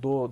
2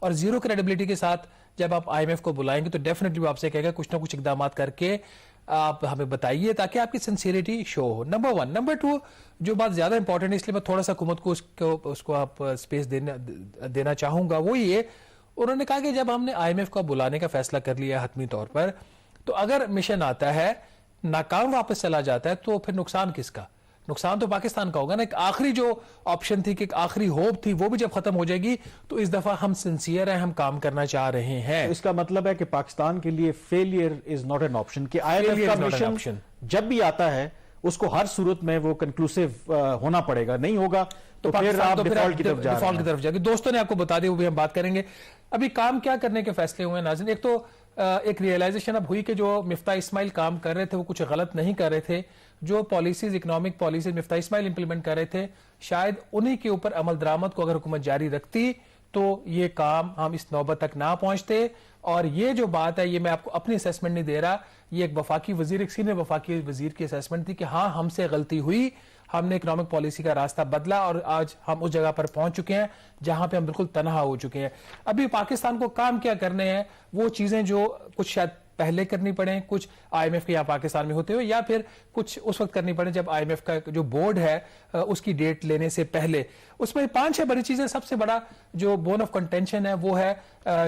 اور zero credibility کے ساتھ جب آپ آئی ایم ایف کو بلائیں گے تو ڈیفینیٹلی وہ آپ سے کہے گا کچھ نہ کچھ اقدامات کر کے آپ ہمیں بتائیے تاکہ آپ کی سنسیریٹی شو ہو. نمبر 1. نمبر 2 جو بات زیادہ امپورٹنٹ ہے اس لیے میں تھوڑا سا حکومت کو اس کو آپ اسپیس دینا چاہوں گا, وہ یہ انہوں نے کہا کہ جب ہم نے آئی ایم ایف کو بلانے کا فیصلہ کر لیا حتمی طور پر, تو اگر مشن آتا ہے ناکام واپس چلا جاتا ہے تو پھر نقصان کس کا؟ نقصان تو پاکستان کا ہوگا نا. ایک آخری جو آپشن تھی کہ ایک آخری ہوپ تھی وہ بھی جب ختم ہو جائے گی تو اس دفعہ ہم سنسیئر ہیں, ہم کام کرنا چاہ رہے ہیں. اس کا مطلب ہے کہ پاکستان کے لیے failure is not an option, کہ آئی ایم ایف کا مشن جب بھی آتا ہے اس کو ہر صورت میں وہ کنکلوسیو ہونا پڑے گا, نہیں ہوگا تو پھر آپ ڈیفالٹ کی طرف جا کے. دوستوں نے آپ کو بتا دیا, وہ بھی ہم بات کریں گے. ابھی کام کیا کرنے کے فیصلے ہوئے ناظرین؟ ایک تو ایک ریئلائزیشن اب ہوئی کہ جو مفتاح اسماعیل کام کر رہے تھے وہ کچھ غلط نہیں کر رہے تھے. جو پالیسیز اکنامک پالیسیز مفتاح اسماعیل امپلیمنٹ کر رہے تھے, شاید انہی کے اوپر عمل درآمد کو اگر حکومت جاری رکھتی تو یہ کام ہم اس نوبت تک نہ پہنچتے. اور یہ جو بات ہے یہ میں آپ کو اپنی اسیسمنٹ نہیں دے رہا, یہ ایک وفاقی وزیر, ایک سینئر وفاقی وزیر کی اسیسمنٹ تھی کہ ہاں ہم سے غلطی ہوئی, ہم نے اکنامک پالیسی کا راستہ بدلا اور آج ہم اس جگہ پر پہنچ چکے ہیں جہاں پہ ہم بالکل تنہا ہو چکے ہیں. ابھی پاکستان کو کام کیا کرنے ہیں, وہ چیزیں جو کچھ شاید پہلے کرنی پڑیں, کچھ آئی ایم ایف کے یہاں پاکستان میں ہوتے ہوئے, یا پھر کچھ اس وقت کرنی پڑیں جب آئی ایم ایف کا جو بورڈ ہے اس کی ڈیٹ لینے سے پہلے. اس میں 5-6 بڑی چیزیں. سب سے بڑا جو بون آف کنٹینشن ہے وہ ہے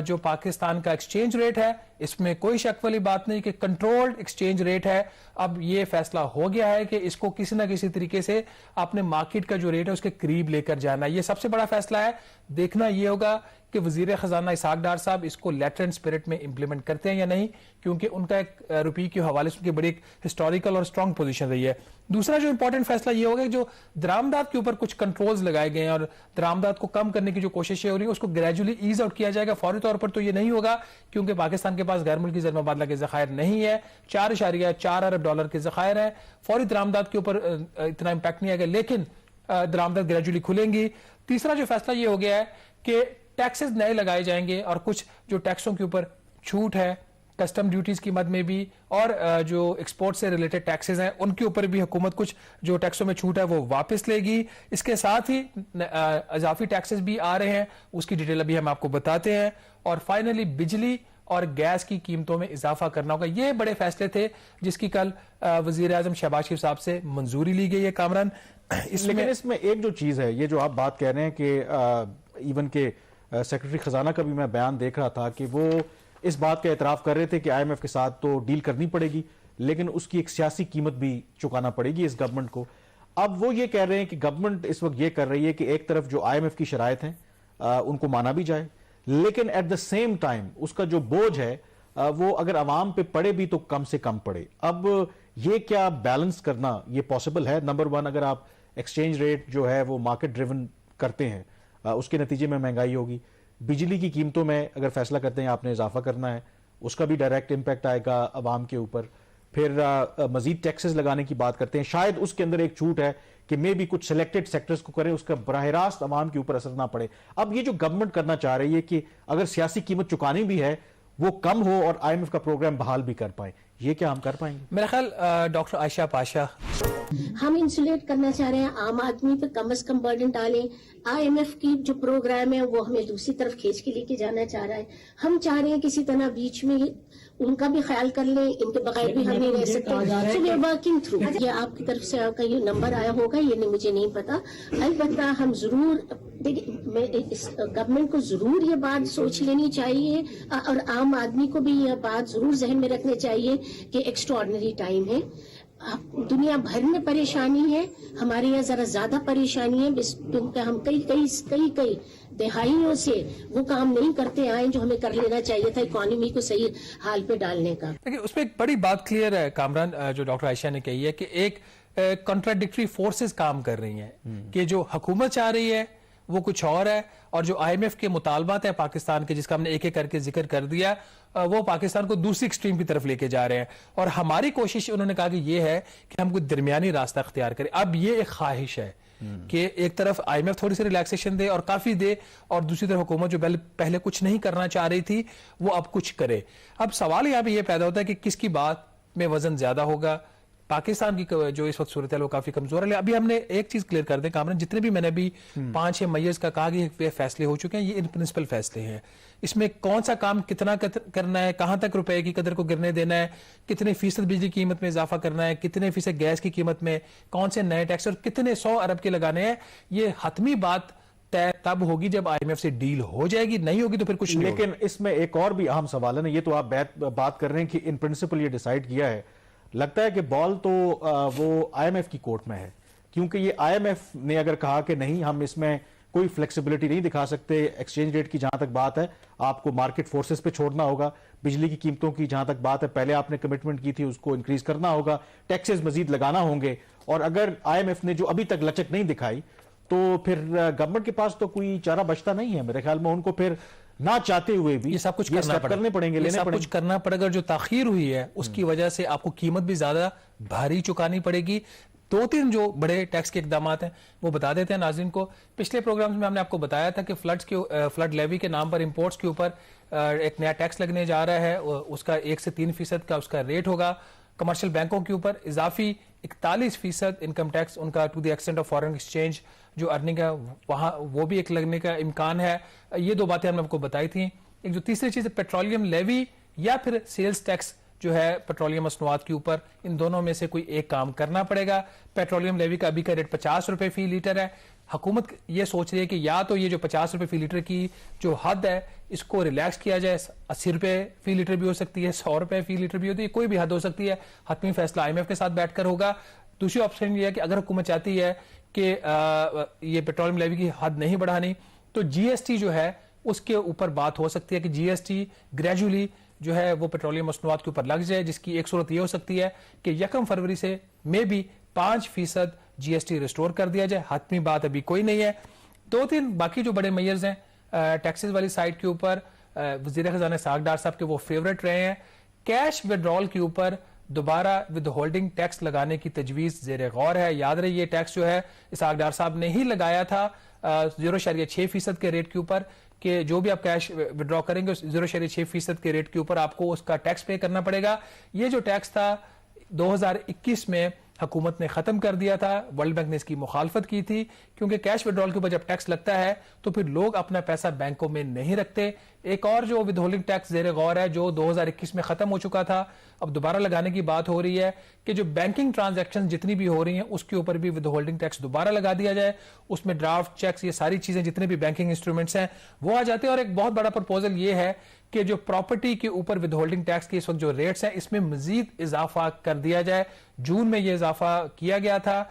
جو پاکستان کا ایکسچینج ریٹ ہے. اس میں کوئی شک والی بات نہیں کہ کنٹرولڈ ایکسچینج ریٹ ہے. اب یہ فیصلہ ہو گیا ہے کہ اس کو کسی نہ کسی طریقے سے اپنے مارکیٹ کا جو ریٹ ہے اس کے قریب لے کر جانا. یہ سب سے بڑا فیصلہ ہے. دیکھنا یہ ہوگا کہ وزیر خزانہ اسحاق ڈار صاحب اس کو لیٹر اینڈ اسپرٹ میں امپلیمنٹ کرتے ہیں یا نہیں, کیونکہ ان کا ایک روپی کے حوالے سے ان کی بڑی ایک ہسٹوریکل اور اسٹرانگ پوزیشن رہی ہے. دوسرا جو امپورٹنٹ فیصلہ یہ ہوگا کہ جو درآمدات کے اوپر کچھ کنٹرولز لگائے گئے ہیں اور درآمدات کو کم کرنے کی جو کوششیں ہو رہی ہیں اس کو گریجولی ایز آؤٹ کیا جائے گا. فوری طور پر تو یہ نہیں ہوگا کیونکہ پاکستان کے پاس غیر ملکی زر مبادلہ کے ذخائر نہیں ہے. 4.4 ارب ڈالر کے ذخائر ہیں. فوری درآمدات کے اوپر اتنا امپیکٹ نہیں آئے گا, لیکن درآمدات گریجولی کھلیں گی. تیسرا جو فیصلہ یہ ہو گیا ہے کہ ٹیکسز نئے لگائے جائیں گے اور کچھ جو ٹیکسوں کے اوپر چھوٹ ہے کسٹم ڈیوٹیز کی مد میں بھی, اور جو ایکسپورٹ سے ریلیٹڈ ٹیکسز ہیں ان کے اوپر بھی حکومت کچھ جو ٹیکسوں میں چھوٹ ہے وہ واپس لے گی. اس کے ساتھ ہی اضافی ٹیکسز بھی آ رہے ہیں, اس کی ڈیٹیل ابھی ہم آپ کو بتاتے ہیں. اور فائنلی بجلی اور گیس کی قیمتوں میں اضافہ کرنا ہوگا. یہ بڑے فیصلے تھے جس کی کل وزیر اعظم شہباز شریف صاحب سے منظوری لی گئی ہے. کامران, اس میں ایک جو چیز ہے, یہ جو آپ بات کہہ رہے ہیں کہ ایون کہ سیکرٹری خزانہ کا بھی میں بیان دیکھ رہا تھا کہ وہ اس بات کا اعتراف کر رہے تھے کہ آئی ایم ایف کے ساتھ تو ڈیل کرنی پڑے گی لیکن اس کی ایک سیاسی قیمت بھی چکانا پڑے گی اس گورنمنٹ کو. اب وہ یہ کہہ رہے ہیں کہ گورنمنٹ اس وقت یہ کر رہی ہے کہ ایک طرف جو آئی ایم ایف کی شرائط ہیں ان کو مانا بھی جائے, لیکن ایٹ دا سیم ٹائم اس کا جو بوجھ ہے وہ اگر عوام پہ پڑے بھی تو کم سے کم پڑے. اب یہ کیا بیلنس کرنا یہ پاسبل ہے؟ نمبر 1, اگر آپ ایکسچینج ریٹ جو ہے وہ مارکیٹ ڈریون کرتے ہیں اس کے نتیجے میں مہنگائی ہوگی. بجلی کی قیمتوں میں اگر فیصلہ کرتے ہیں آپ نے اضافہ کرنا ہے, اس کا بھی ڈائریکٹ امپیکٹ آئے گا عوام کے اوپر. پھر مزید ٹیکسز لگانے کی بات کرتے ہیں, شاید اس کے اندر ایک چھوٹ ہے کہ میں بھی کچھ سلیکٹڈ سیکٹرز کو کریں, اس کا براہ راست عوام کے اوپر اثر نہ پڑے. اب یہ جو گورنمنٹ کرنا چاہ رہی ہے کہ اگر سیاسی قیمت چکانی بھی ہے وہ کم ہو اور آئی ایم ایف کا پروگرام بحال بھی کر پائیں, یہ کیا ہم کر پائیں گے؟ میرا خیال ڈاکٹر عائشہ پاشا, ہم انسولیٹ کرنا چاہ رہے ہیں, عام آدمی پہ کم از کم برڈن ڈالیں. آئی ایم ایف کی جو پروگرام ہے وہ ہمیں دوسری طرف کھینچ کے لے کے جانا چاہ رہا ہے. ہم چاہ رہے ہیں کسی طرح بیچ میں ان کا بھی خیال کر لیں, ان کے بغیر بھی ہم نہیں رہ سکتے. سو وی آر ورکنگ تھرو. یہ آپ کی طرف سے آپ کا یہ نمبر آیا ہوگا, یہ مجھے نہیں پتا. البتہ ہم ضرور گورنمنٹ کو ضرور یہ بات سوچ لینی چاہیے اور عام آدمی کو بھی یہ بات ضرور ذہن میں رکھنی چاہیے کہ ایکسٹرا آرڈنری ٹائم ہے. دنیا بھر میں پریشانی ہے, ہمارے یہاں ذرا زیادہ پریشانی ہے کیونکہ ہم کئی دہائیوں سے وہ کام نہیں کرتے آئے جو ہمیں کر لینا چاہیے تھا اکانومی کو صحیح حال پہ ڈالنے کا. اس میں ایک بڑی بات کلیئر ہے کامران جو ڈاکٹر عائشہ نے کہی ہے کہ ایک کنٹراڈکٹری فورسز کام کر رہی ہیں کہ جو حکومت چاہ رہی ہے وہ کچھ اور ہے, اور جو آئی ایم ایف کے مطالبات ہیں پاکستان کے جس کا ہم نے ایک ایک کر کے ذکر کر دیا وہ پاکستان کو دوسری ایکسٹریم کی طرف لے کے جا رہے ہیں. اور ہماری کوشش انہوں نے کہا کہ یہ ہے کہ ہم کوئی درمیانی راستہ اختیار کریں. اب یہ ایک خواہش ہے کہ ایک طرف آئی ایم ایف تھوڑی سی ریلیکسیشن دے اور کافی دے, اور دوسری طرف حکومت جو پہلے کچھ نہیں کرنا چاہ رہی تھی وہ اب کچھ کرے. اب سوال یہاں پہ یہ پیدا ہوتا ہے کہ کس کی بات میں وزن زیادہ ہوگا, پاکستان کی جو اس وقت صورت ہے وہ کافی کمزور ہے. ابھی ہم نے ایک چیز کلیئر کر دیں کامران, جتنے بھی میں نے ابھی 5-6 میئرز کا کہا کہ فیصلے ہو چکے ہیں, یہ ان پرنسپل فیصلے ہیں. اس میں کون سا کام کتنا کرنا ہے, کہاں تک روپے کی قدر کو گرنے دینا ہے, کتنے فیصد بجلی کی قیمت میں اضافہ کرنا ہے, کتنے فیصد گیس کی قیمت میں, کون سے نئے ٹیکس اور کتنے 100 ارب کے لگانے ہیں, یہ حتمی بات طے تب ہوگی جب آئی ایم ایف سے ڈیل ہو جائے گی, نہیں ہوگی تو پھر کچھ نہیں. لیکن اس میں ایک اور بھی اہم سوال ہے نا, یہ تو آپ بات کر رہے ہیں کہ ان پرنسپل یہ ڈیسائیڈ کیا ہے, لگتا ہے کہ بال تو وہ آئی ایم ایف کی کورٹ میں ہے, کیونکہ یہ آئی ایم ایف نے اگر کہا کہ نہیں ہم اس میں کوئی فلیکسیبلٹی نہیں دکھا سکتے, ایکسچینج ریٹ کی جہاں تک بات ہے آپ کو مارکیٹ فورسز پہ چھوڑنا ہوگا, بجلی کی قیمتوں کی جہاں تک بات ہے پہلے آپ نے کمٹمنٹ کی تھی اس کو انکریز کرنا ہوگا, ٹیکسز مزید لگانا ہوں گے, اور اگر آئی ایم ایف نے جو ابھی تک لچک نہیں دکھائی تو پھر گورنمنٹ کے پاس تو کوئی چارہ بچتا نہیں ہے میرے خیال میں, ان کو پھر نہ چاہتے ہوئے بھی یہ سب کچھ کرنے پڑیں گے, سب کچھ کرنا پڑے گا. جو تاخیر ہوئی ہے اس کی وجہ سے آپ کو قیمت بھی زیادہ بھاری چکانی پڑے گی. 2-3 جو بڑے ٹیکس کے اقدامات ہیں وہ بتا دیتے ہیں ناظرین کو. پچھلے پروگرامز میں ہم نے آپ کو بتایا تھا کہ فلڈ لیوی کے نام پر امپورٹس کے اوپر ایک نیا ٹیکس لگنے جا رہا ہے, اس کا 1 سے 3% کا اس کا ریٹ ہوگا. کمرشل بینکوں کے اوپر اضافی 41% انکم ٹیکس ان کا to the extent of foreign exchange جو ارننگ ہے وہاں وہ بھی ایک لگنے کا امکان ہے. یہ 2 باتیں ہم نے آپ کو بتائی تھیں. ایک جو تیسری چیز ہے پیٹرولیم لیوی یا پھر سیلز ٹیکس جو ہے پیٹرولیم مصنوعات کے اوپر, ان دونوں میں سے کوئی ایک کام کرنا پڑے گا. پیٹرولیم لیوی کا ابھی کا ریٹ 50 روپے فی لیٹر ہے. حکومت یہ سوچ رہی ہے کہ یا تو یہ جو 50 روپے فی لیٹر کی جو حد ہے اس کو ریلیکس کیا جائے, 80 روپے فی لیٹر بھی ہو سکتی ہے, 100 روپے فی لیٹر بھی ہوتی ہے, کوئی بھی حد ہو سکتی ہے. حتمی فیصلہ آئی ایم ایف کے ساتھ بیٹھ کر ہوگا. دوسری آپشن یہ ہے کہ اگر حکومت چاہتی ہے کہ یہ پیٹرولیم لیوی کی حد نہیں بڑھانی تو جی ایس ٹی جو ہے اس کے اوپر بات ہو سکتی ہے کہ جی ایس ٹی گریجولی جو ہے وہ پیٹرولیم مصنوعات کے اوپر لگ جائے, جس کی ایک صورت یہ ہو سکتی ہے کہ 1 فروری سے میں بھی 5% جی ایس ٹی ریسٹور کر دیا جائے. حتمی بات ابھی کوئی نہیں ہے. 2-3 باقی جو بڑے میئرز ہیں ٹیکسز والی سائٹ کے اوپر, وزیر خزانہ اسحاق ڈار صاحب کے وہ فیورٹ رہے ہیں. کیش ودرال کے اوپر دوبارہ ود ہولڈنگ ٹیکس لگانے کی تجویز زیر غور ہے. یاد رہے یہ ٹیکس جو ہے اسحاق ڈار صاحب نے ہی لگایا تھا 0.6% کے ریٹ کے اوپر, کہ جو بھی آپ کیش وڈرا کریں گے 0.6% کے ریٹ کے اوپر آپ کو اس کا ٹیکس پے کرنا پڑے گا. یہ جو ٹیکس تھا 2021 میں حکومت نے ختم کر دیا تھا. ورلڈ بینک نے اس کی مخالفت کی تھی کیونکہ کیش وڈرال کے اوپر جب ٹیکس لگتا ہے تو پھر لوگ اپنا پیسہ بینکوں میں نہیں رکھتے. ایک اور جو ود ہولڈنگ ٹیکس زیر غور ہے جو 2021 میں ختم ہو چکا تھا, اب دوبارہ لگانے کی بات ہو رہی ہے کہ جو بینکنگ ٹرانزیکشن جتنی بھی ہو رہی ہیں اس کے اوپر بھی ود ہولڈنگ ٹیکس دوبارہ لگا دیا جائے. اس میں ڈرافٹ چیکس یہ ساری چیزیں جتنے بھی بینکنگ انسٹرومنٹس ہیں وہ آ جاتے ہیں. اور ایک بہت بڑا پرپوزل یہ ہے کہ جو پراپرٹی کے اوپر ود ہولڈنگ ٹیکس کے اس وقت جو ریٹس ہیں اس میں مزید اضافہ کر دیا جائے. جون میں یہ اضافہ کیا گیا تھا,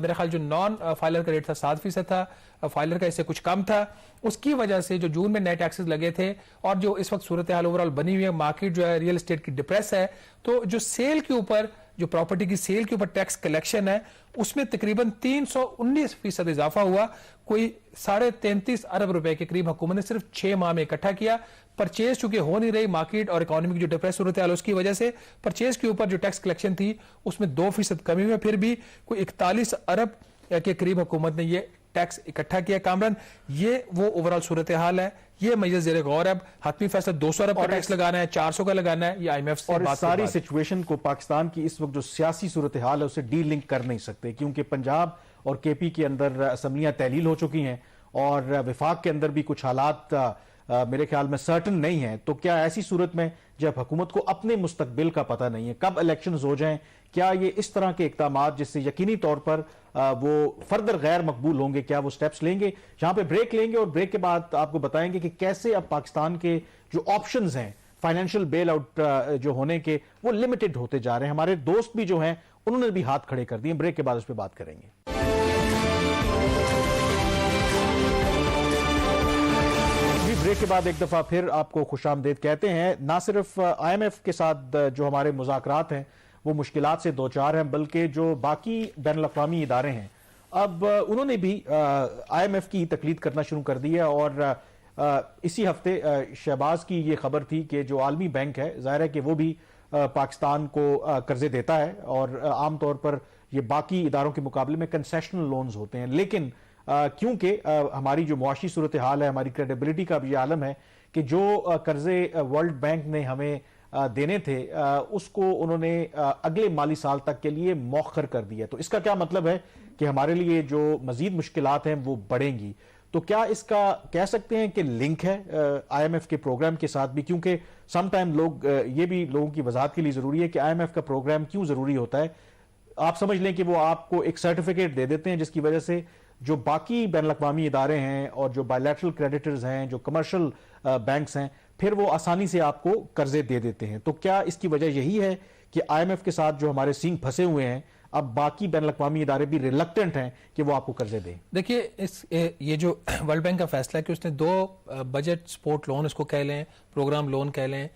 میرا خیال جو نان فائلر کا ریٹ تھا 7% تھا, فائلر کا اس سے کچھ کم تھا. اس کی وجہ سے جو جون میں نئے ٹیکسز لگے تھے اور جو اس وقت صورتحال اوورال بنی ہوئی ہے, مارکیٹ جو ہے ریئل اسٹیٹ کی ڈپریس ہے, تو جو سیل کے اوپر جو پراپرٹی کی سیل کے اوپر ٹیکس کلیکشن ہے اس میں تقریباً 319% اضافہ ہوا. کوئی 33.5 ارب روپے کے قریب حکومت نے صرف 6 ماہ میں اکٹھا کیا. پرچیز چونکہ ہو نہیں رہی مارکیٹ اور اکانومی کی جو ڈپریس صورتحال اس کی وجہ سے پرچیز کے اوپر جو ٹیکس کلیکشن تھی اس میں 2% کمی ہوئی, پھر بھی کوئی 41 ارب کے قریب حکومت نے یہ ٹیکس اکٹھا کیا. کامران یہ وہ اوورال صورتحال ہے, یہ میجر زیر غور ہے. اب حتمی فیصلہ 200 ارب کا ٹیکس لگانا ہے, 400 کا لگانا ہے, یہ آئی ایم ایف سے اور بات ساری سچویشن کو پاکستان کی اس وقت جو سیاسی صورتحال ہے اسے ڈی لنک کر نہیں سکتے, کیونکہ پنجاب اور کے پی کے اندر اسمبلیاں تحلیل ہو چکی ہیں اور وفاق کے اندر بھی کچھ حالات میرے خیال میں سرٹن نہیں ہیں. تو کیا ایسی صورت میں جب حکومت کو اپنے مستقبل کا پتہ نہیں ہے, کب الیکشنز ہو جائیں, کیا یہ اس طرح کے اقدامات جس سے یقینی طور پر وہ فردر غیر مقبول ہوں گے, کیا وہ سٹیپس لیں گے؟ جہاں پہ بریک لیں گے اور بریک کے بعد آپ کو بتائیں گے کہ کیسے اب پاکستان کے جو آپشنز ہیں فائنینشیل بیل آؤٹ جو ہونے کے وہ لمیٹڈ ہوتے جا رہے ہیں. ہمارے دوست بھی جو ہیں انہوں نے بھی ہاتھ کھڑے کر دیے. بریک کے بعد اس پہ بات کریں گے. بریک کے بعد ایک دفعہ پھر آپ کو خوش آمدید کہتے ہیں. نہ صرف آئی ایم ایف کے ساتھ جو ہمارے مذاکرات ہیں وہ مشکلات سے دوچار ہیں, بلکہ جو باقی بین الاقوامی ادارے ہیں اب انہوں نے بھی آئی ایم ایف کی تقلید کرنا شروع کر دی ہے. اور اسی ہفتے شہباز کی یہ خبر تھی کہ جو عالمی بینک ہے ظاہر ہے کہ وہ بھی پاکستان کو قرضے دیتا ہے اور عام طور پر یہ باقی اداروں کے مقابلے میں کنسیشنل لونز ہوتے ہیں, لیکن کیونکہ ہماری جو معاشی صورتحال ہے, ہماری کریڈیبلٹی کا بھی یہ عالم ہے کہ جو قرضے ورلڈ بینک نے ہمیں دینے تھے اس کو انہوں نے اگلے مالی سال تک کے لیے مؤخر کر دیا. تو اس کا کیا مطلب ہے کہ ہمارے لیے جو مزید مشکلات ہیں وہ بڑھیں گی. تو کیا اس کا کہہ سکتے ہیں کہ لنک ہے آئی ایم ایف کے پروگرام کے ساتھ بھی؟ کیونکہ سم ٹائم لوگ یہ بھی لوگوں کی وضاحت کے لیے ضروری ہے کہ آئی ایم ایف کا پروگرام کیوں ضروری ہوتا ہے. آپ سمجھ لیں کہ وہ آپ کو ایک سرٹیفکیٹ دے دیتے ہیں جس کی وجہ سے جو باقی بین الاقوامی ادارے ہیں اور جو بائیلیٹرل کریڈیٹرز ہیں، جو کمرشل بینکس ہیں، پھر وہ آسانی سے آپ کو قرضے دے دیتے ہیں. تو کیا اس کی وجہ یہی ہے کہ آئی ایم ایف کے ساتھ جو ہمارے سینگ پھنسے ہوئے ہیں، اب باقی بین الاقوامی ادارے بھی ریلکٹنٹ ہیں کہ وہ آپ کو قرضے دیں؟ دیکھیے یہ جو ورلڈ بینک کا فیصلہ ہے کہ اس نے 2 بجٹ سپورٹ لون اس کو کہہ لیں، پروگرام لون کہہ لیں،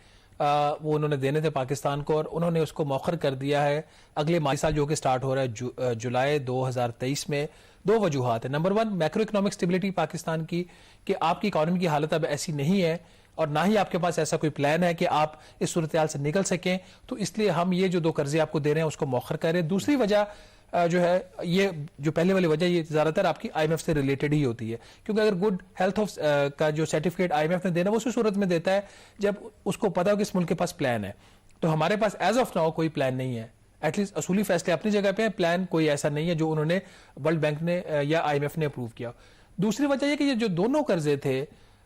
وہ انہوں نے دینے تھے پاکستان کو، اور انہوں نے اس کو مؤخر کر دیا ہے اگلے مالی سال جو کہ سٹارٹ ہو رہا ہے جولائی 2023 میں. 2 وجوہات ہیں. Number 1 macro economic stability Pakistan کی، کہ آپ کی اکانومی کی حالت اب ایسی نہیں ہے اور نہ ہی آپ کے پاس ایسا کوئی پلان ہے کہ آپ اس صورتحال سے نکل سکیں، تو اس لیے ہم یہ جو 2 قرضے آپ کو دے رہے ہیں اس کو مؤخر کر رہے ہیں. دوسری وجہ جو ہے، یہ جو پہلے والی وجہ، یہ زیادہ تر آپ کی آئی ایم ایف سے ریلیٹڈ ہی ہوتی ہے، کیونکہ اگر گڈ ہیلتھ کا جو سرٹیفکیٹ آئی ایم ایف نے دینا وہ اسی صورت میں دیتا ہے جب اس کو پتا ہو کہ اس ملک کے پاس پلان ہے. تو ہمارے پاس ایز آف ناؤ کوئی پلان نہیں ہے. ایٹ لیسٹ اصولی فیصلے اپنی جگہ پہ ہیں، پلان کوئی ایسا نہیں ہے جو انہوں نے ورلڈ بینک نے یا آئی ایم ایف نے اپروو کیا. دوسری وجہ یہ کہ یہ جو دونوں قرضے تھے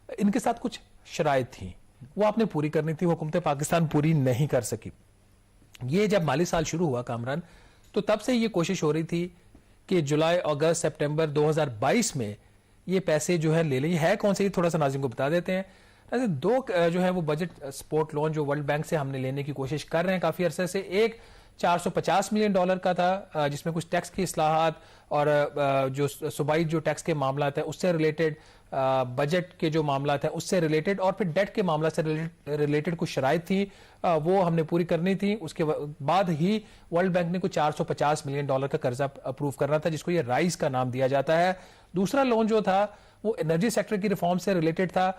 ان کے ساتھ کچھ شرائط تھیں، وہ آپ نے پوری کرنی تھی، حکومت پاکستان پوری نہیں کر سکی. یہ جب مالی سال شروع ہوا کامران، تو تب سے یہ کوشش ہو رہی تھی کہ جولائی، اگست، سپٹمبر 2022 میں یہ پیسے جو ہے لے لیں. ہے کون سے، یہ تھوڑا سا ناظرین کو بتا دیتے ہیں. 2 جو ہے وہ بجٹ سپورٹ لون جو ورلڈ بینک سے ہم نے لینے کی کوشش کر رہے ہیں کافی عرصے سے. ایک $450 ملین کا تھا جس میں کچھ ٹیکس کی اصلاحات اور جو صوبائی جو ٹیکس کے معاملات ہیں اس سے ریلیٹڈ، بجٹ کے جو معاملات ہیں اس سے ریلیٹڈ، اور پھر ڈیٹ کے معاملات سے ریلیٹڈ کچھ شرائط تھی وہ ہم نے پوری کرنی تھی. اس کے بعد ہی ورلڈ بینک نے کچھ $450 ملین کا قرضہ اپروو کرنا تھا جس کو یہ رائز کا نام دیا جاتا ہے. دوسرا لون جو تھا وہ انرجی سیکٹر کی ریفارم سے ریلیٹڈ تھا،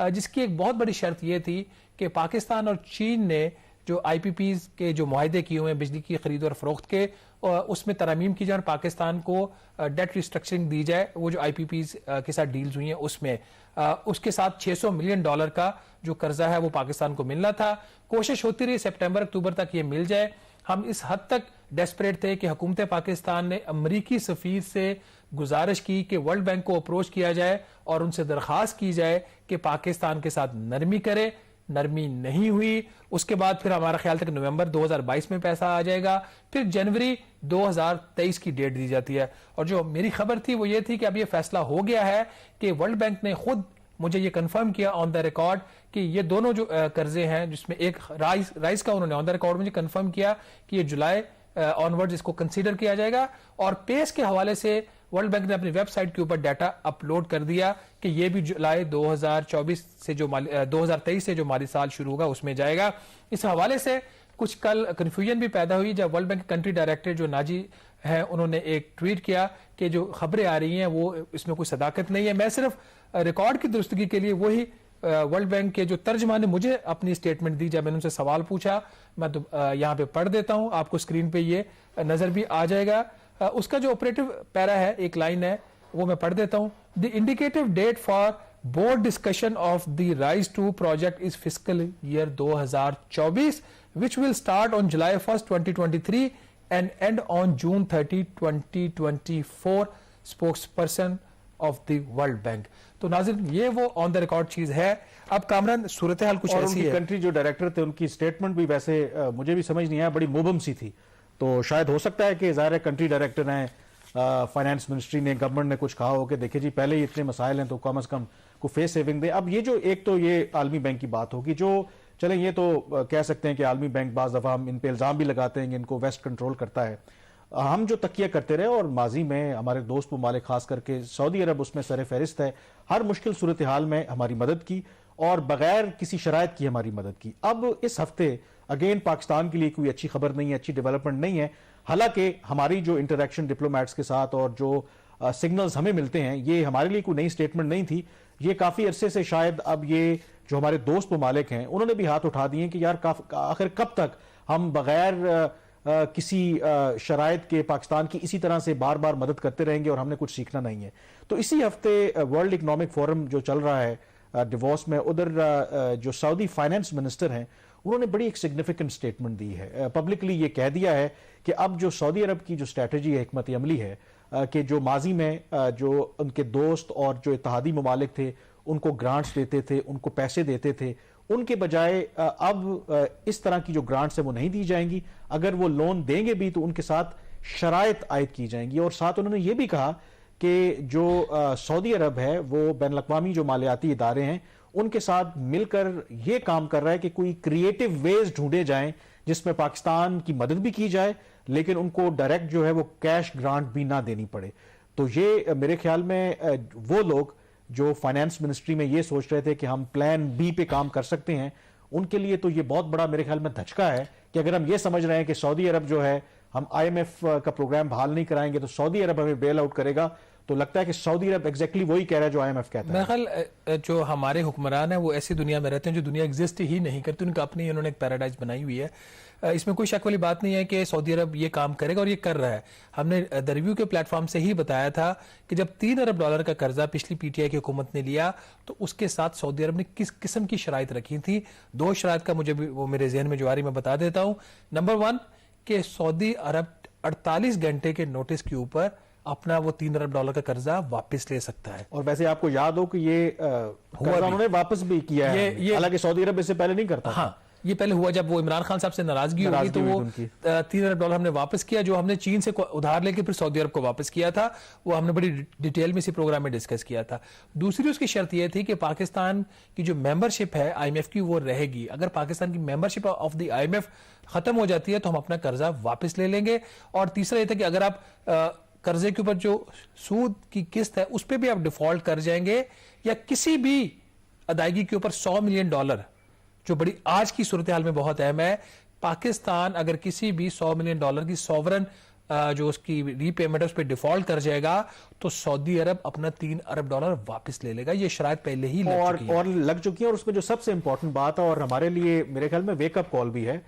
جس کی ایک بہت بڑی شرط یہ تھی کہ پاکستان اور چین نے جو آئی پی پیز کے جو معاہدے کیے ہوئے ہیں بجلی کی خرید اور فروخت کے، اس میں ترامیم کی جائے اور پاکستان کو ڈیٹ ریسٹرکچرنگ دی جائے. وہ جو آئی پی پیز کے ساتھ ڈیلز ہوئی ہیں اس میں اس کے ساتھ $600 ملین کا جو قرضہ ہے وہ پاکستان کو ملنا تھا. کوشش ہوتی رہی سپٹمبر اکتوبر تک یہ مل جائے. ہم اس حد تک ڈیسپریٹ تھے کہ حکومت پاکستان نے امریکی سفیر سے گزارش کی کہ ورلڈ بینک کو اپروچ کیا جائے اور ان سے درخواست کی جائے کہ پاکستان کے ساتھ نرمی کرے. نرمی نہیں ہوئی. اس کے بعد پھر ہمارا خیال تھا کہ نومبر 2022 میں پیسہ آ جائے گا، پھر جنوری 2023 کی ڈیٹ دی جاتی ہے. اور جو میری خبر تھی وہ یہ تھی کہ اب یہ فیصلہ ہو گیا ہے کہ ورلڈ بینک نے خود مجھے یہ کنفرم کیا آن دا ریکارڈ کہ یہ دونوں جو قرضے ہیں، جس میں ایک رائز کا انہوں نے آن دا ریکارڈ مجھے کنفرم کیا کہ یہ جولائی آنورڈ اس کو کنسیڈر کیا جائے گا. اور پیس کے حوالے سے ورلڈ بینک نے اپنی ویب سائٹ کے اوپر ڈیٹا اپلوڈ کر دیا کہ یہ بھی جولائی 2024 سے جو 2023 سے جو مالی سال شروع ہوگا اس میں جائے گا. اس حوالے سے کچھ کل کنفیوژن بھی پیدا ہوئی جب ورلڈ بینک کنٹری ڈائریکٹر جو ناجی ہیں انہوں نے ایک ٹویٹ کیا کہ جو خبریں آ رہی ہیں وہ اس میں کوئی صداقت نہیں ہے. میں صرف ریکارڈ کی درستگی کے لیے وہی ورلڈ بینک کے جو ترجمان نے مجھے اپنی سٹیٹمنٹ دی جب میں نے ان سے سوال پوچھا، میں یہاں پہ پڑھ دیتا ہوں، آپ کو اسکرین پہ یہ نظر بھی آ جائے گا. اس کا جو آپریٹو پیرا ہے، ایک لائن ہے وہ میں پڑھ دیتا ہوں. The indicative date for board discussion of the rise 2 project is fiscal year 2024 which will start on July 1st 2023 and end on June 30 2024 spokesperson of the World Bank. تو ناظرین یہ وہ آن دا ریکارڈ چیز ہے. اب کامران صورتحال کچھ ایسی ہے. اور کنٹری جو ڈائریکٹر تھے ان کی سٹیٹمنٹ بھی ویسے مجھے بھی سمجھ نہیں آیا، بڑی مبہم سی تھی. تو شاید ہو سکتا ہے کہ ظاہر ہے کنٹری ڈائریکٹر ہیں، فائنانس منسٹری نے، گورنمنٹ نے کچھ کہا ہو کہ دیکھیں جی پہلے ہی اتنے مسائل ہیں تو کم از کم کو فیس سیونگ دیں. اب یہ جو ایک تو یہ عالمی بینک کی بات ہوگی، جو چلیں یہ تو کہہ سکتے ہیں کہ عالمی بینک بعض دفعہ ہم ان پہ الزام بھی لگاتے ہیں کہ ان کو ویسٹ کنٹرول کرتا ہے. ہم جو تکیہ کرتے رہے اور ماضی میں ہمارے دوست ممالک خاص کر کے سعودی عرب اس میں سر فہرست ہے، ہر مشکل صورتحال میں ہماری مدد کی اور بغیر کسی شرائط کی ہماری مدد کی. اب اس ہفتے اگین پاکستان کے لیے کوئی اچھی خبر نہیں ہے، اچھی ڈیولپمنٹ نہیں ہے. حالانکہ ہماری جو انٹریکشن ڈپلومیٹس کے ساتھ اور جو سگنلز ہمیں ملتے ہیں یہ ہمارے لیے کوئی نئی سٹیٹمنٹ نہیں تھی. یہ کافی عرصے سے شاید اب یہ جو ہمارے دوست ممالک ہیں انہوں نے بھی ہاتھ اٹھا دیے کہ یار آخر کب تک ہم بغیر کسی شرائط کے پاکستان کی اسی طرح سے بار بار مدد کرتے رہیں گے اور ہم نے کچھ سیکھنا نہیں ہے. تو اسی ہفتے ورلڈ اکنامک فورم جو چل رہا ہے ڈیوورس میں. ادھر جو سعودی فائنانس منسٹر ہیں انہوں نے بڑی ایک سگنیفیکنٹ سٹیٹمنٹ دی ہے, پبلکلی یہ کہہ دیا ہے کہ اب جو سعودی عرب کی جو اسٹریٹجی ہے, حکمت عملی ہے, کہ جو ماضی میں جو ان کے دوست اور جو اتحادی ممالک تھے ان کو گرانٹس دیتے تھے, ان کو پیسے دیتے تھے, ان کے بجائے اب اس طرح کی جو گرانٹس ہیں وہ نہیں دی جائیں گی. اگر وہ لون دیں گے بھی تو ان کے ساتھ شرائط عائد کی جائیں گی. اور ساتھ انہوں نے یہ بھی کہا کہ جو سعودی عرب ہے وہ بین الاقوامی جو مالیاتی ادارے ہیں ان کے ساتھ مل کر یہ کام کر رہا ہے کہ کوئی کریٹو ویز ڈھونڈے جائیں جس میں پاکستان کی مدد بھی کی جائے لیکن ان کو ڈائریکٹ جو ہے وہ کیش گرانٹ بھی نہ دینی پڑے. تو یہ میرے خیال میں وہ لوگ جو فائنانس منسٹری میں یہ سوچ رہے تھے کہ ہم پلان بی پہ کام کر سکتے ہیں, ان کے لیے تو یہ بہت بڑا میرے خیال میں دھچکا ہے کہ اگر ہم یہ سمجھ رہے ہیں کہ سعودی عرب جو ہے ہم IMF کا پروگرام بحال نہیں کرائیں گے تو سعودی عرب ہمیں بیل آؤٹ کرے گا, تو لگتا ہے کہ سعودی عرب ایگزیکٹلی وہی کہہ رہا ہے جو IMF کہتا ہے. میرا خیال جو ہمارے حکمران ہیں وہ ایسی دنیا میں رہتے ہیں جو دنیا ایگزسٹ ہی نہیں کرتی, ان کا اپنی انہوں نے ایک پیراڈائز بنائی ہوئی ہے. اس میں کوئی شک والی بات نہیں ہے کہ سعودی عرب یہ کام کرے گا اور یہ کر رہا ہے. ہم نے دی ریویو کے پلیٹ فارم سے ہی بتایا تھا کہ جب $3 ارب کا قرضہ پچھلی PTI کی حکومت نے لیا تو اس کے ساتھ سعودی عرب نے کس قسم کی شرائط رکھی تھی. 2 شرائط کا مجھے وہ میرے ذہن میں جو آ رہی میں بتا دیتا ہوں. نمبر 1 کہ سعودی عرب 48 گھنٹے کے نوٹس کے اوپر اپنا وہ $3 ارب کا قرضہ واپس لے سکتا ہے. اور ویسے آپ کو یاد ہو کہ یہ قرضہ انہوں نے واپس بھی کیا ہے, حالانکہ سعودی عرب اس سے پہلے نہیں کرتا. ہاں یہ پہلے ہوا جب وہ عمران خان صاحب سے ناراضگی ہوئی تو وہ $3 ارب ہم نے واپس کیا, جو ہم نے چین سے ادھار لے کے پھر سعودی عرب کو واپس کیا تھا. وہ ہم نے بڑی ڈیٹیل میں اسی پروگرام میں ڈسکس کیا تھا. دوسری اس کی شرط یہ تھی کہ پاکستان کی جو ممبرشپ ہے IMF کی وہ رہے گی. اگر پاکستان کی ممبرشپ آف دی IMF ختم ہو جاتی ہے تو ہم اپنا قرضہ واپس لے لیں گے. اور تیسرا یہ تھا کہ اگر آپ قرضے کے اوپر جو سود کی قسط ہے اس پہ بھی آپ ڈیفالٹ کر جائیں گے یا کسی بھی ادائیگی کے اوپر $100 ملین جو بڑی آج کی صورتحال میں بہت اہم ہے, پاکستان اگر کسی بھی $100 ملین کی سوورن جو اس کی ری پیمنٹ ہے اس پہ ڈیفالٹ کر جائے گا تو سعودی عرب اپنا $3 ارب واپس لے لے گا. یہ شرائط پہلے ہی لگ چکی ہیں. اور اس میں جو سب سے امپورٹنٹ بات ہے اور ہمارے لیے میرے خیال میں ویک اپ کال بھی ہے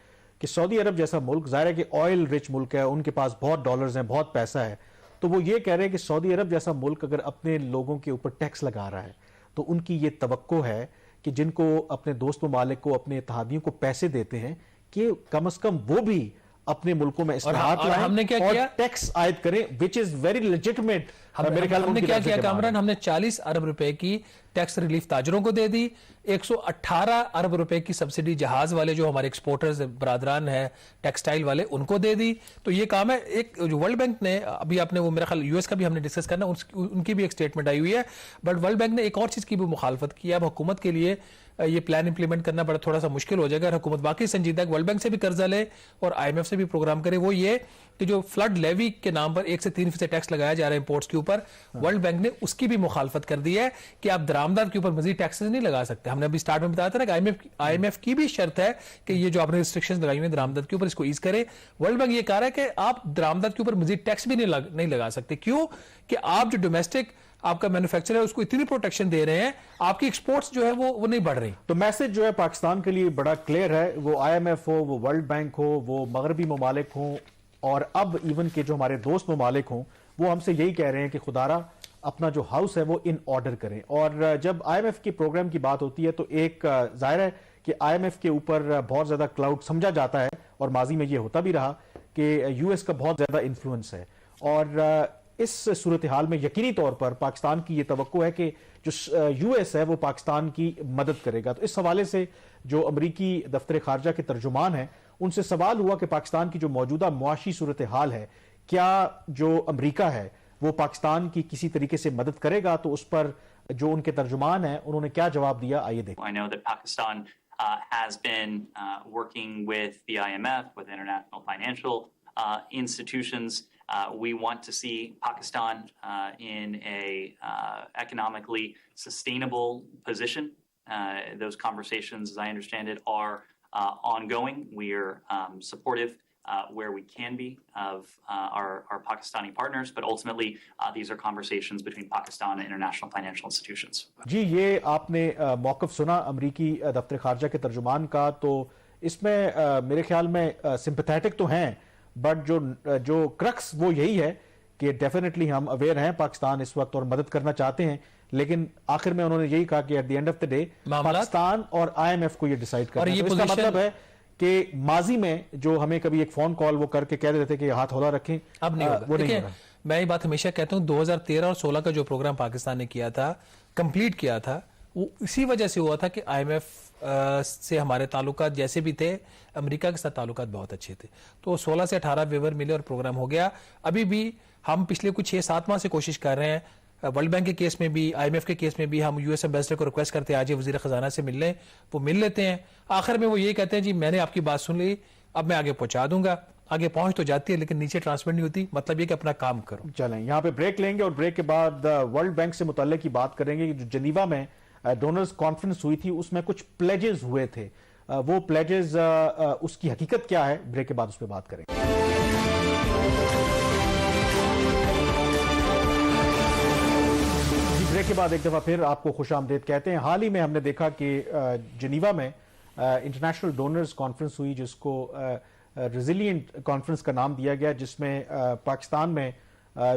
کہ سعودی عرب جیسا ملک, ظاہر ہے کہ آئل رچ ملک ہے, ان کے پاس بہت ڈالرز ہیں, بہت پیسہ ہے, تو وہ یہ کہہ رہے ہیں کہ سعودی عرب جیسا ملک اگر اپنے لوگوں کے اوپر ٹیکس لگا رہا ہے تو ان کی یہ توقع ہے کہ جن کو اپنے دوست ممالک کو, اپنے اتحادیوں کو پیسے دیتے ہیں کہ کم از کم وہ بھی اپنے ملکوں میں اصلاحات لائیں اور ٹیکس عائد کریں, which is very legitimate. ہم نے کیا کیا کامران, ہم نے $40 ارب کی ٹیکس ریلیف تاجروں کو دے دی, 118 ارب روپے کی سبسڈی جہاز والے جو ہمارے ایکسپورٹرز برادران ہیں ٹیکسٹائل والے ان کو دے دی. تو یہ کام ہے. ایک جو ورلڈ بینک نے ابھی آپ نے وہ میرا خیال US کا بھی ہم نے ڈسکس کرنا, ان کی بھی ایک سٹیٹمنٹ آئی ہوئی ہے, بٹ ورلڈ بینک نے ایک اور چیز کی بھی مخالفت کی ہے. اب حکومت کے لیے یہ پلان امپلیمنٹ کرنا بڑا تھوڑا سا مشکل ہو جائے گا. حکومت باقی سنجیدہ ہے, ورلڈ بینک سے بھی قرضہ لے اور IMF سے بھی پروگرام کرے. وہ یہ کہ جو فلڈ لیوی کے نام پر 1 سے 3% ٹیکس لگایا جا رہا ہے امپورٹس کے اوپر, ورلڈ بینک نے اس کی بھی مخالفت کر دی ہے کہ آپ درآمدات کے اوپر مزید ٹیکسز نہیں لگا سکتے. ہم نے ابھی سٹارٹ میں بتایا تھا نا کہ IMF کی بھی شرط ہے کہ یہ جو آپ نے ریسٹرکشنز لگائی ہوئی ہیں درآمدات کے اوپر اس کو ایز کرے. ورلڈ بینک یہ کہہ رہا ہے کہ آپ درآمدات کے اوپر مزید ٹیکس بھی نہیں لگا سکتے. کیوں کہ آپ جو ڈومیسٹک آپ کا مینوفیکچر ہے اس کو اتنی پروٹیکشن دے رہے ہیں, آپ کی ایکسپورٹس جو ہے وہ نہیں بڑھ رہی. تو میسج جو ہے پاکستان کے لیے بڑا کلیئر ہے, وہ IMF ہو, وہ ورلڈ بینک ہو, وہ مغربی ممالک ہوں اور اب ایون کہ جو ہمارے دوست ممالک ہوں, وہ ہم سے یہی کہہ رہے ہیں کہ خدارا اپنا جو ہاؤس ہے وہ ان آرڈر کریں. اور جب IMF کے پروگرام کی بات ہوتی ہے تو ایک ظاہر ہے کہ IMF کے اوپر بہت زیادہ کلاؤڈ سمجھا جاتا ہے اور ماضی میں یہ ہوتا بھی رہا کہ US کا بہت زیادہ انفلوئنس ہے. اور اس صورتحال میں یقینی طور پر پاکستان کی یہ توقع ہے کہ جو US ہے وہ پاکستان کی مدد کرے گا. تو اس حوالے سے جو امریکی دفتر خارجہ کے ترجمان ہیں ان سے سوال ہوا کہ پاکستان کی جو موجودہ معاشی صورتحال ہے, کیا جو امریکہ ہے وہ پاکستان کی کسی طریقے سے مدد کرے گا, تو اس پر جو ان کے ترجمان ہیں انہوں نے کیا جواب دیا, آئیے دیکھیں. I know that Pakistan has been working with the IMF, with international financial institutions. We want to see Pakistan in a economically sustainable position. Those conversations, as I understand it, are ongoing. We are supportive where we can be of our Pakistani partners, but ultimately these are conversations between Pakistan and international financial institutions. جی یہ آپ نے موقف سنا امریکی دفتر خارجہ کے ترجمان کا, تو اس میں میرے خیال میں سمپیتھیٹک تو ہیں, بٹ جو کرکس وہ یہی ہے کہ ڈیفینیٹلی ہم اویئر ہیں پاکستان اس وقت اور مدد کرنا چاہتے ہیں, لیکن آخر میں انہوں نے یہی کہا کہ at the end of the day Pakistan اور IMF کو یہ ڈیسائیڈ کرنا ہے. تو اس کا مطلب ہے کہ ماضی میں جو ہمیں کبھی ایک فون کال وہ کر کے کہہ دیتے تھے کہ ہاتھ ہولہ رکھیں, اب نہیں ہوگا. وہ نہیں ہوگا. میں یہ بات ہمیشہ کہتا ہوں 2013 اور 16 کا جو پروگرام پاکستان نے کیا تھا, کمپلیٹ کیا تھا, وہ اسی وجہ سے ہوا تھا کہ IMF سے ہمارے تعلقات جیسے بھی تھے, امریکہ کے ساتھ تعلقات بہت اچھے تھے. تو 16 سے 18 ویور ملے اور پروگرام ہو گیا. ابھی بھی ہم پچھلے کچھ 6-7 ماہ سے کوشش کر رہے ہیں, ورلڈ بینک کے کیس میں بھی, IMF کے کیس میں بھی, ہم US ایمبیسڈر کو ریکویسٹ کرتے ہیں آج وزیر خزانہ سے مل لیں, وہ مل لیتے ہیں. آخر میں وہ یہی کہتے ہیں جی میں نے آپ کی بات سن لی, اب میں آگے پہنچا دوں گا. آگے پہنچ تو جاتی ہے لیکن نیچے ٹرانسفر نہیں ہوتی. مطلب یہ کہ اپنا کام کرو. چلیں یہاں پہ بریک لیں گے اور بریک کے بعد ورلڈ بینک سے متعلق کی بات کریں گے. جو جنیوا میں ڈونرز کانفرنس ہوئی تھی اس میں کچھ پلیجز ہوئے تھے, وہ پلیجز اس کی حقیقت کیا ہے, بریک کے بعد اس پہ بات کریں گے. بریک کے بعد ایک دفعہ پھر آپ کو خوش آمدید کہتے ہیں. حال ہی میں ہم نے دیکھا کہ جنیوا میں انٹرنیشنل ڈونرز کانفرنس ہوئی جس کو ریزیلینٹ کانفرنس کا نام دیا گیا, جس میں پاکستان میں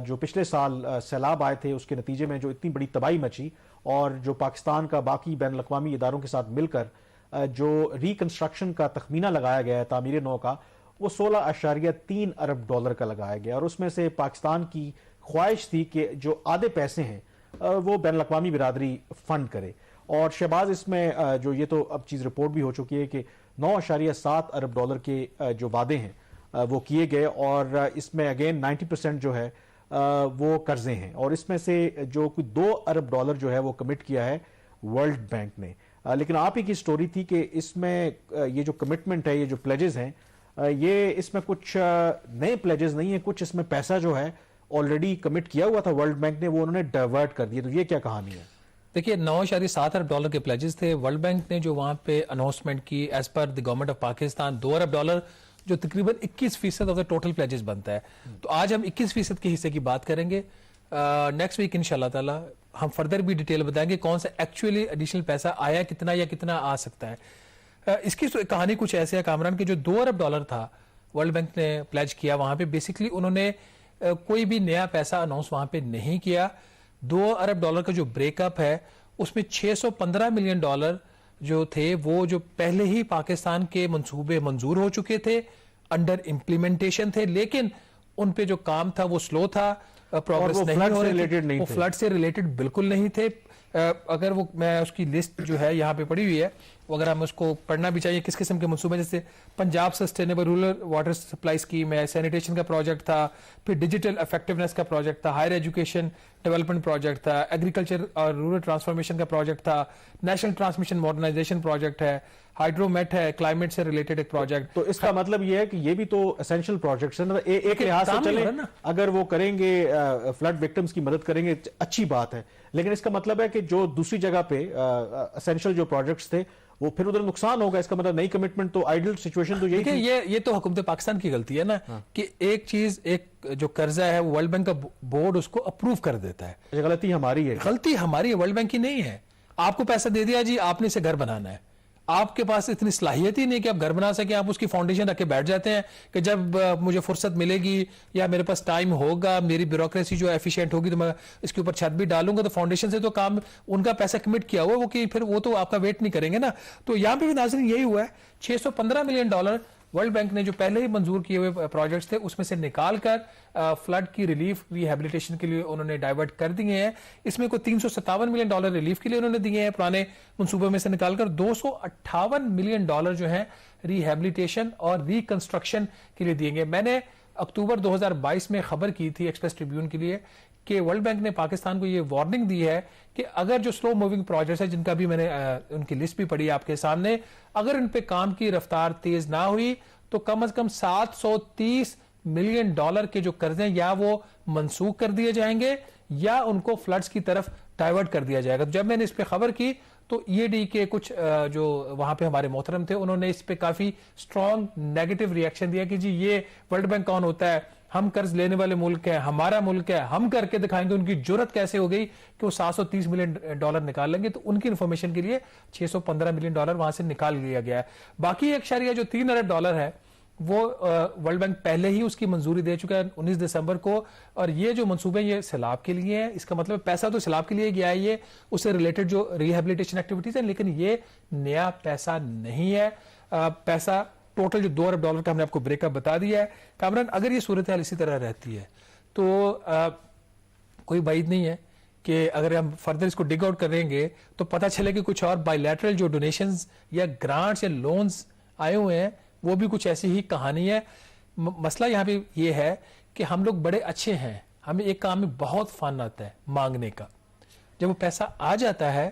جو پچھلے سال سیلاب آئے تھے اس کے نتیجے میں جو اتنی بڑی تباہی مچی, اور جو پاکستان کا باقی بین الاقوامی اداروں کے ساتھ مل کر جو ریکنسٹرکشن کا تخمینہ لگایا گیا ہے تعمیر نو کا, وہ $16.3 ارب کا لگایا گیا. اور اس میں سے پاکستان کی خواہش تھی کہ جو آدھے پیسے ہیں وہ بین الاقوامی برادری فنڈ کرے. اور شہباز اس میں جو یہ تو اب چیز رپورٹ بھی ہو چکی ہے کہ $9.7 ارب کے جو وعدے ہیں وہ کیے گئے, اور اس میں اگین 90% جو ہے وہ قرضے ہیں, اور اس میں سے جو کوئی $2 ارب جو ہے وہ کمٹ کیا ہے ورلڈ بینک نے. لیکن آپ ہی کی سٹوری تھی کہ اس میں یہ جو کمٹمنٹ ہے, یہ جو پلیجز ہیں, یہ اس میں کچھ نئے پلیجز نہیں ہیں, کچھ اس میں پیسہ جو ہے آلریڈی کمٹ کیا ہوا تھا ورلڈ بینک نے, وہ انہوں نے ڈائیورٹ کر دیا. تو یہ کیا کہانی ہے؟ دیکھیے $9.7 ارب کے پلیجز تھے. ورلڈ بینک نے جو وہاں پہ اناؤنسمنٹ کی as per the government of Pakistan $2 ارب جو تقریباً 21% آف دا ٹوٹل پلیجز بنتا ہے. تو آج ہم 21% کے حصے کی بات کریں گے. نیکسٹ ویک انشاءاللہ تعالی ہم فردر بھی ڈیٹیل بتائیں گے کون سا ایکچولی ایڈیشنل پیسہ آیا, کتنا یا کتنا آ سکتا ہے. اس کی کہانی کچھ ایسے ہے کامران, کہ جو $2 ارب تھا ورلڈ بینک نے پلیج کیا, وہاں پہ بیسکلی انہوں نے کوئی بھی نیا پیسہ اناؤنس وہاں پہ نہیں کیا. $2 ارب کا جو بریک اپ ہے اس میں $615 ملین جو تھے وہ جو پہلے ہی پاکستان کے منصوبے منظور ہو چکے تھے, انڈر امپلیمنٹیشن تھے, لیکن ان پہ جو کام تھا وہ سلو تھا, پروگرس نہیں ہو رہی تھی, وہ فلڈ سے ریلیٹڈ بالکل نہیں تھے. اگر وہ میں اس کی لسٹ جو ہے یہاں پہ پڑی ہوئی ہے, اگر ہم اس کو پڑھنا بھی چاہیے کس قسم کے منصوبے, جیسے Punjab sustainable rural water supply scheme ہے, سینیٹیشن کا پروجیکٹ تھا, پھر ڈیجیٹل افیکٹونیس کا پروجیکٹ تھا, ہائر ایجوکیشن ڈیولپمنٹ پروجیکٹ تھا, ایگریکلچر اور رورل ٹرانسفارمیشن کا پروجیکٹ تھا, نیشنل ٹرانسمیشن ماڈرنائزیشن پروجیکٹ ہے, ہائیڈرو میٹ ہے, کلائمیٹ سے ریلیٹڈ ایک پروجیکٹ. تو اس کا مطلب یہ ہے کہ یہ بھی تو اسینشل پروجیکٹس ہیں, ایک لحاظ سے چلیں اگر وہ کریں گے فلڈ وکٹمز کی مدد کریں گے اچھی بات ہے, لیکن اس کا مطلب ہے کہ جو دوسری جگہ پہ اسینشل جو پروجیکٹس تھے وہ پھر ادھر نقصان ہوگا. اس کا مطلب نئی کمٹمنٹ تو آئیڈل سچویشن تو یہی تھی. یہ تو حکومت پاکستان کی غلطی ہے نا, کہ ایک چیز ایک جو قرضہ ہے ورلڈ بینک کا بورڈ اس کو اپروو کر دیتا ہے. غلطی ہماری ہے. غلطی ہماری ہے, ورلڈ بینک کی نہیں ہے. آپ کو پیسہ دے دیا جی, آپ نے اسے گھر بنانا ہے, آپ کے پاس اتنی صلاحیت ہی نہیں کہ آپ گھر بنا سکیں. آپ اس کی فاؤنڈیشن رکھ کے بیٹھ جاتے ہیں کہ جب مجھے فرصت ملے گی یا میرے پاس ٹائم ہوگا, میری بیوروکریسی جو ایفیشینٹ ہوگی تو میں اس کے اوپر چھت بھی ڈالوں گا. تو فاؤنڈیشن سے تو کام ان کا پیسہ کمٹ کیا ہوا, وہ کہ پھر وہ تو آپ کا ویٹ نہیں کریں گے نا. تو یہاں پہ بھی ناظرین یہی ہوا ہے, $615 ملین ورلڈ بینک نے جو پہلے ہی منظور کیے ہوئے پروجیکٹس تھے اس میں سے نکال کر فلڈ کی ریلیف ریہیبلیٹیشن کے لیے انہوں نے ڈائیورٹ کر دیے ہیں. اس میں کوئی $357 ملین ریلیف کے لیے انہوں نے دیے ہیں, پرانے منصوبے میں سے نکال کر $258 ملین جو ہیں ریہیبلیٹیشن اور ریکنسٹرکشن کے لیے دیے گئے. میں نے اکتوبر 2022 میں خبر کی تھی ایکسپریس ٹریبیون کے لیے کہ ورلڈ بینک نے پاکستان کو یہ وارننگ دی ہے کہ اگر جو سلو موونگ پروجیکٹس ہیں, جن کا بھی میں نے ان کی لسٹ بھی پڑھی آپ کے سامنے, اگر ان پہ کام کی رفتار تیز نہ ہوئی تو کم از کم $730 ملین کے جو قرضے یا وہ منسوخ کر دیے جائیں گے یا ان کو فلڈز کی طرف ڈائیورٹ کر دیا جائے گا. جب میں نے اس پہ خبر کی تو EAD کے کچھ جو وہاں پہ ہمارے محترم تھے انہوں نے اس پہ کافی سٹرونگ نیگیٹو ریئیکشن دیا کہ جی یہ ورلڈ بینک کون ہوتا ہے, ہم قرض لینے والے ملک ہیں, ہمارا ملک ہے, ہم کر کے دکھائیں گے. ان کی جرت کیسے ہو گئی کہ وہ $730 ملین نکال لیں گے. تو ان کی انفارمیشن کے لیے $615 ملین وہاں سے نکال لیا گیا ہے. باقی $1.3 ارب ہے وہ ورلڈ بینک پہلے ہی اس کی منظوری دے چکا ہے 19 دسمبر کو, اور یہ جو منصوبے یہ سیلاب کے لیے ہیں, اس کا مطلب پیسہ تو سیلاب کے لیے گیا ہے, یہ اس سے ریلیٹڈ جو ریہیبلیٹیشن ایکٹیویٹیز ہیں, لیکن یہ نیا پیسہ نہیں ہے. پیسہ ٹوٹل جو $2 ارب کا ہم نے آپ کو بریک اپ بتا دیا ہے. کامران, اگر یہ صورتحال اسی طرح رہتی ہے تو کوئی بعید نہیں ہے کہ اگر ہم فردر اس کو ڈگ آؤٹ کریں گے تو پتہ چلے کہ کچھ اور بائی لیٹرل جو ڈونیشنز یا گرانٹس یا لونز آئے ہوئے ہیں وہ بھی کچھ ایسی ہی کہانی ہے. مسئلہ یہاں پہ یہ ہے کہ ہم لوگ بڑے اچھے ہیں, ہمیں ایک کام میں بہت فن آتا ہے مانگنے کا. جب وہ پیسہ آ جاتا ہے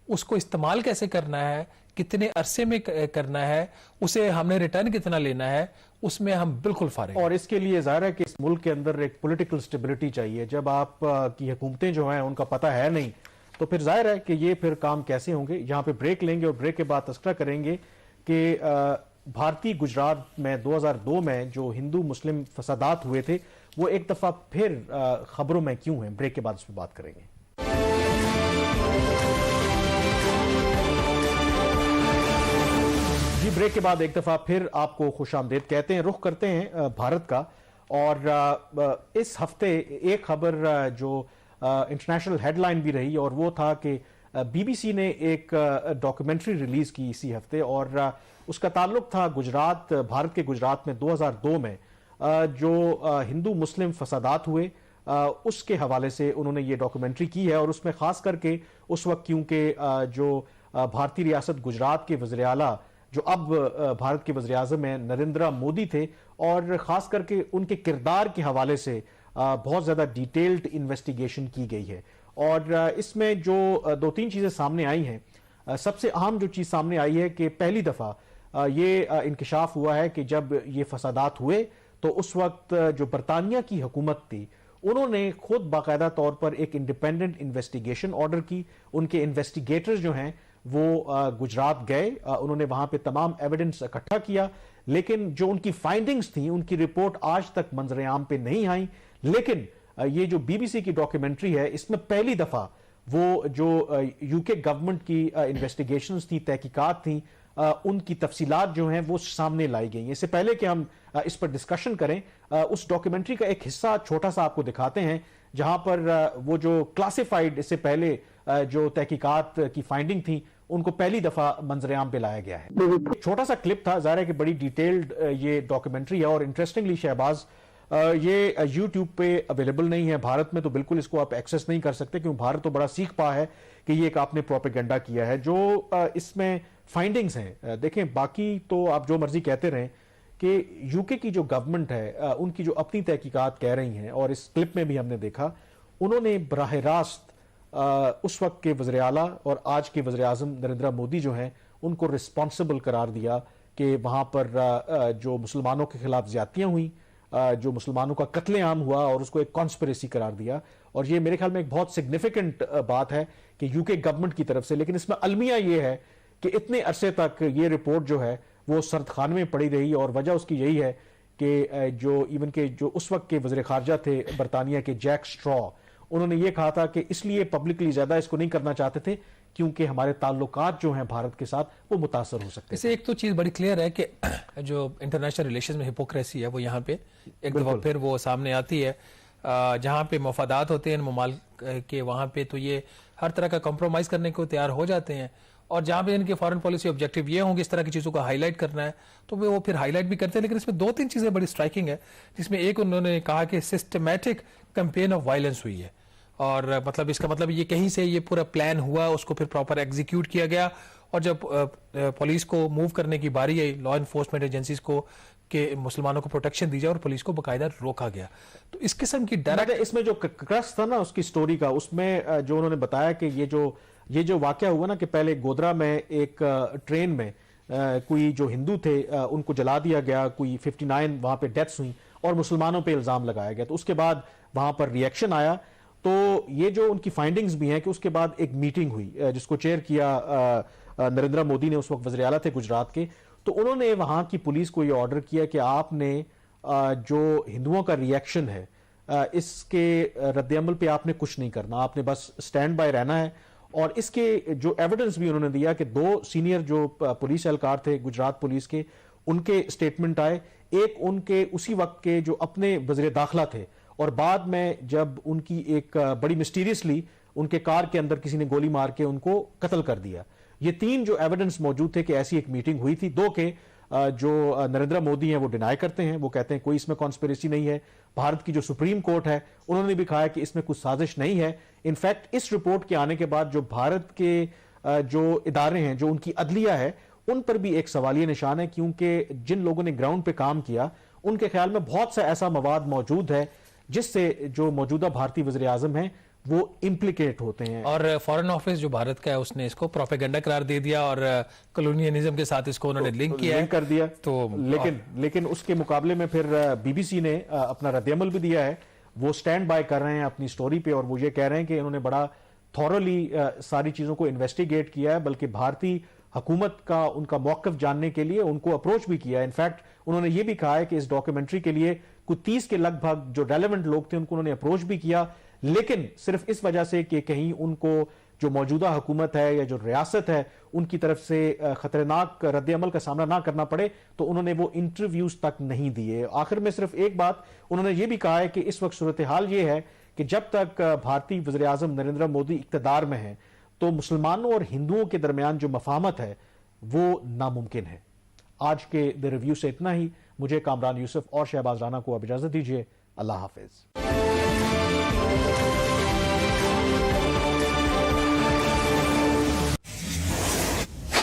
اس کو استعمال کیسے کرنا ہے, کتنے عرصے میں کرنا ہے, اسے ہم نے ریٹرن کتنا لینا ہے, اس میں ہم بالکل فارغ ہیں. اور اس کے لیے ظاہر ہے کہ اس ملک کے اندر ایک پولیٹیکل سٹیبلٹی چاہیے. جب آپ کی حکومتیں جو ہیں ان کا پتہ ہے نہیں تو پھر ظاہر ہے کہ یہ پھر کام کیسے ہوں گے. یہاں پہ بریک لیں گے اور بریک کے بعد تذکرہ کریں گے کہ بھارتی گجرات میں 2002 میں جو ہندو مسلم فسادات ہوئے تھے وہ ایک دفعہ پھر خبروں میں کیوں ہیں. بریک کے بعد اس پہ بات کریں گے. جی, بریک کے بعد ایک دفعہ پھر آپ کو خوش آمدید کہتے ہیں. رخ کرتے ہیں بھارت کا, اور اس ہفتے ایک خبر جو انٹرنیشنل ہیڈ لائن بھی رہی اور وہ تھا کہ بی بی سی نے ایک ڈاکیومنٹری ریلیز کی اسی ہفتے, اور اس کا تعلق تھا گجرات, بھارت کے گجرات میں 2002 میں جو ہندو مسلم فسادات ہوئے اس کے حوالے سے انہوں نے یہ ڈاکیومنٹری کی ہے. اور اس میں خاص کر کے اس وقت کیونکہ جو بھارتی ریاست گجرات کے وزیر اعلیٰ جو اب بھارت کے وزیر اعظم ہیں نریندر مودی تھے, اور خاص کر کے ان کے کردار کے حوالے سے بہت زیادہ ڈیٹیلڈ انویسٹیگیشن کی گئی ہے. اور اس میں جو 2-3 چیزیں سامنے آئی ہیں, سب سے اہم جو چیز سامنے آئی ہے کہ پہلی دفعہ یہ انکشاف ہوا ہے کہ جب یہ فسادات ہوئے تو اس وقت جو برطانیہ کی حکومت تھی انہوں نے خود باقاعدہ طور پر ایک انڈیپینڈنٹ انویسٹیگیشن آرڈر کی. ان کے انویسٹیگیٹر جو ہیں وہ گجرات گئے, انہوں نے وہاں پہ تمام ایویڈنس اکٹھا کیا, لیکن جو ان کی فائنڈنگز تھیں ان کی رپورٹ آج تک منظر عام پہ نہیں آئیں. لیکن یہ جو بی بی سی کی ڈاکیومنٹری ہے اس میں پہلی دفعہ وہ جو یو کے گورنمنٹ کی انویسٹیگیشنز تھی, تحقیقات تھیں, ان کی تفصیلات جو ہیں وہ سامنے لائی گئی ہیں. اس سے پہلے کہ ہم اس پر ڈسکشن کریں, اس ڈاکیومنٹری کا ایک حصہ چھوٹا سا آپ کو دکھاتے ہیں جہاں پر وہ جو کلاسیفائیڈ اس سے پہلے جو تحقیقات کی فائنڈنگ تھی ان کو پہلی دفعہ منظر عام پہ لایا گیا ہے. چھوٹا سا کلپ تھا, ظاہر ہے کہ بڑی ڈیٹیلڈ یہ ڈاکیومنٹری ہے, اور انٹرسٹنگلی شہباز یہ یوٹیوب پہ اویلیبل نہیں ہے. بھارت میں تو بالکل اس کو آپ ایکسس نہیں کر سکتے کیونکہ بھارت تو بڑا سیکھ پا ہے کہ یہ ایک آپ نے پروپیگنڈا کیا ہے. جو اس میں فائنڈنگز ہیں دیکھیں, باقی تو آپ جو مرضی کہتے رہیں کہ یو کے کی جو گورنمنٹ ہے ان کی جو اپنی تحقیقات کہہ رہی ہیں, اور اس کلپ میں بھی ہم نے دیکھا انہوں نے براہ راست اس وقت کے وزیر اعلیٰ اور آج کے وزیر اعظم نریندر مودی جو ہیں ان کو رسپانسبل قرار دیا کہ وہاں پر جو مسلمانوں کے خلاف زیادتیاں ہوئیں, جو مسلمانوں کا قتل عام ہوا, اور اس کو ایک کانسپریسی قرار دیا. اور یہ میرے خیال میں ایک بہت سگنیفیکنٹ بات ہے کہ یو کے گورنمنٹ کی طرف سے. لیکن اس میں المیہ یہ ہے کہ اتنے عرصے تک یہ رپورٹ جو ہے وہ سرد خانے میں پڑی رہی, اور وجہ اس کی یہی ہے کہ جو ایون کہ جو اس وقت کے وزیر خارجہ تھے برطانیہ کے جیک اسٹرا, انہوں نے یہ کہا تھا کہ اس لیے پبلکلی زیادہ اس کو نہیں کرنا چاہتے تھے کیونکہ ہمارے تعلقات جو ہیں بھارت کے ساتھ وہ متاثر ہو سکتے ہیں. ایک تو چیز بڑی کلیئر ہے کہ جو انٹرنیشنل ریلیشنز میں ہپوکریسی ہے وہ یہاں پہ ایک دفعہ پھر وہ سامنے آتی ہے. جہاں پہ مفادات ہوتے ہیں ممالک کے وہاں پہ تو یہ ہر طرح کا کمپرومائز کرنے کو تیار ہو جاتے ہیں, اور جہاں پہ ان کے فارن پالیسی آبجیکٹو یہ ہوں گے اس طرح کی چیزوں کو ہائی لائٹ کرنا ہے تو وہ پھر ہائی لائٹ بھی کرتے ہیں. لیکن اس میں 2-3 چیزیں بڑی اسٹرائکنگ ہے, جس میں ایک انہوں نے کہا کہ سسٹمیٹک کمپین آف وائلنس ہوئی ہے, اور مطلب اس کا مطلب یہ کہیں سے یہ پورا پلان ہوا, اس کو پھر پراپر ایگزیکیوٹ کیا گیا, اور جب پولیس کو موو کرنے کی باری آئی لا انفورسمنٹ ایجنسیز کو کہ مسلمانوں کو پروٹیکشن دی جائے, اور پولیس کو باقاعدہ روکا گیا. تو اس قسم کی ڈائریکٹ اس میں جو کرس تھا نا اس کی سٹوری کا, اس میں جو انہوں نے بتایا کہ یہ جو واقعہ ہوا نا کہ پہلے گودرا میں ایک ٹرین میں کوئی جو ہندو تھے ان کو جلا دیا گیا, کوئی 59 وہاں پہ ڈیتھس ہوئیں اور مسلمانوں پہ الزام لگایا گیا. تو اس کے بعد وہاں پر ریئیکشن آیا, تو یہ جو ان کی فائنڈنگز بھی ہیں کہ اس کے بعد ایک میٹنگ ہوئی جس کو چیئر کیا نریندر مودی نے, اس وقت وزیر اعلیٰ تھے گجرات کے. تو انہوں نے وہاں کی پولیس کو یہ آرڈر کیا کہ آپ نے جو ہندوؤں کا ریئیکشن ہے اس کے رد عمل پہ آپ نے کچھ نہیں کرنا, آپ نے بس سٹینڈ بائی رہنا ہے. اور اس کے جو ایویڈنس بھی انہوں نے دیا کہ 2 سینئر جو پولیس اہلکار تھے گجرات پولیس کے, ان کے سٹیٹمنٹ آئے, ایک ان کے اسی وقت کے جو اپنے وزیر داخلہ تھے اور بعد میں جب ان کی ایک بڑی مسٹیریسلی ان کے کار کے اندر کسی نے گولی مار کے ان کو قتل کر دیا. یہ 3 جو ایویڈنس موجود تھے کہ ایسی ایک میٹنگ ہوئی تھی. 2 کے جو نریندر مودی ہیں وہ ڈینائی کرتے ہیں, وہ کہتے ہیں کوئی اس میں کانسپیریسی نہیں ہے. بھارت کی جو سپریم کورٹ ہے انہوں نے بھی کہا ہے کہ اس میں کچھ سازش نہیں ہے. انفیکٹ اس رپورٹ کے آنے کے بعد جو بھارت کے جو ادارے ہیں, جو ان کی عدلیہ ہے, ان پر بھی ایک سوالیہ نشان ہے, کیونکہ جن لوگوں نے گراؤنڈ پہ کام کیا ان کے خیال میں بہت سا ایسا مواد موجود ہے جس سے جو موجودہ بھارتی وزیر اعظم ہیں وہ امپلیکیٹ ہوتے ہیں. اور فارن آفس جو بھارت کا ہے اس نے اس کو پروپیگنڈا قرار دے دیا اور کلونیلزم کے ساتھ اس کو انہوں نے لنک کر دیا. تو لیکن اس کے مقابلے میں پھر بی بی سی نے اپنا رد عمل بھی دیا ہے. وہ سٹینڈ بائی کر رہے ہیں اپنی سٹوری پہ, اور وہ یہ کہہ رہے ہیں کہ انہوں نے بڑا تھورلی ساری چیزوں کو انویسٹیگیٹ کیا ہے, بلکہ بھارتی حکومت کا ان کا موقف جاننے کے لیے ان کو اپروچ بھی کیا ہے. انفیکٹ انہوں نے یہ بھی کہا ہے کہ اس ڈاکیومنٹری کے لیے کچھ 30 کے لگ بھگ جو ریلیونٹ لوگ تھے ان کو انہوں نے اپروچ بھی کیا, لیکن صرف اس وجہ سے کہ کہیں ان کو جو موجودہ حکومت ہے یا جو ریاست ہے ان کی طرف سے خطرناک رد عمل کا سامنا نہ کرنا پڑے, تو انہوں نے وہ انٹرویوز تک نہیں دیے. آخر میں صرف ایک بات انہوں نے یہ بھی کہا ہے کہ اس وقت صورتحال یہ ہے کہ جب تک بھارتی وزیر اعظم نریندر مودی اقتدار میں ہیں تو مسلمانوں اور ہندوؤں کے درمیان جو مفاہمت ہے وہ ناممکن ہے. آج کے دی ریویو سے اتنا ہی. مجھے کامران یوسف اور شہباز رانا کو اب اجازت دیجیے. اللہ حافظ.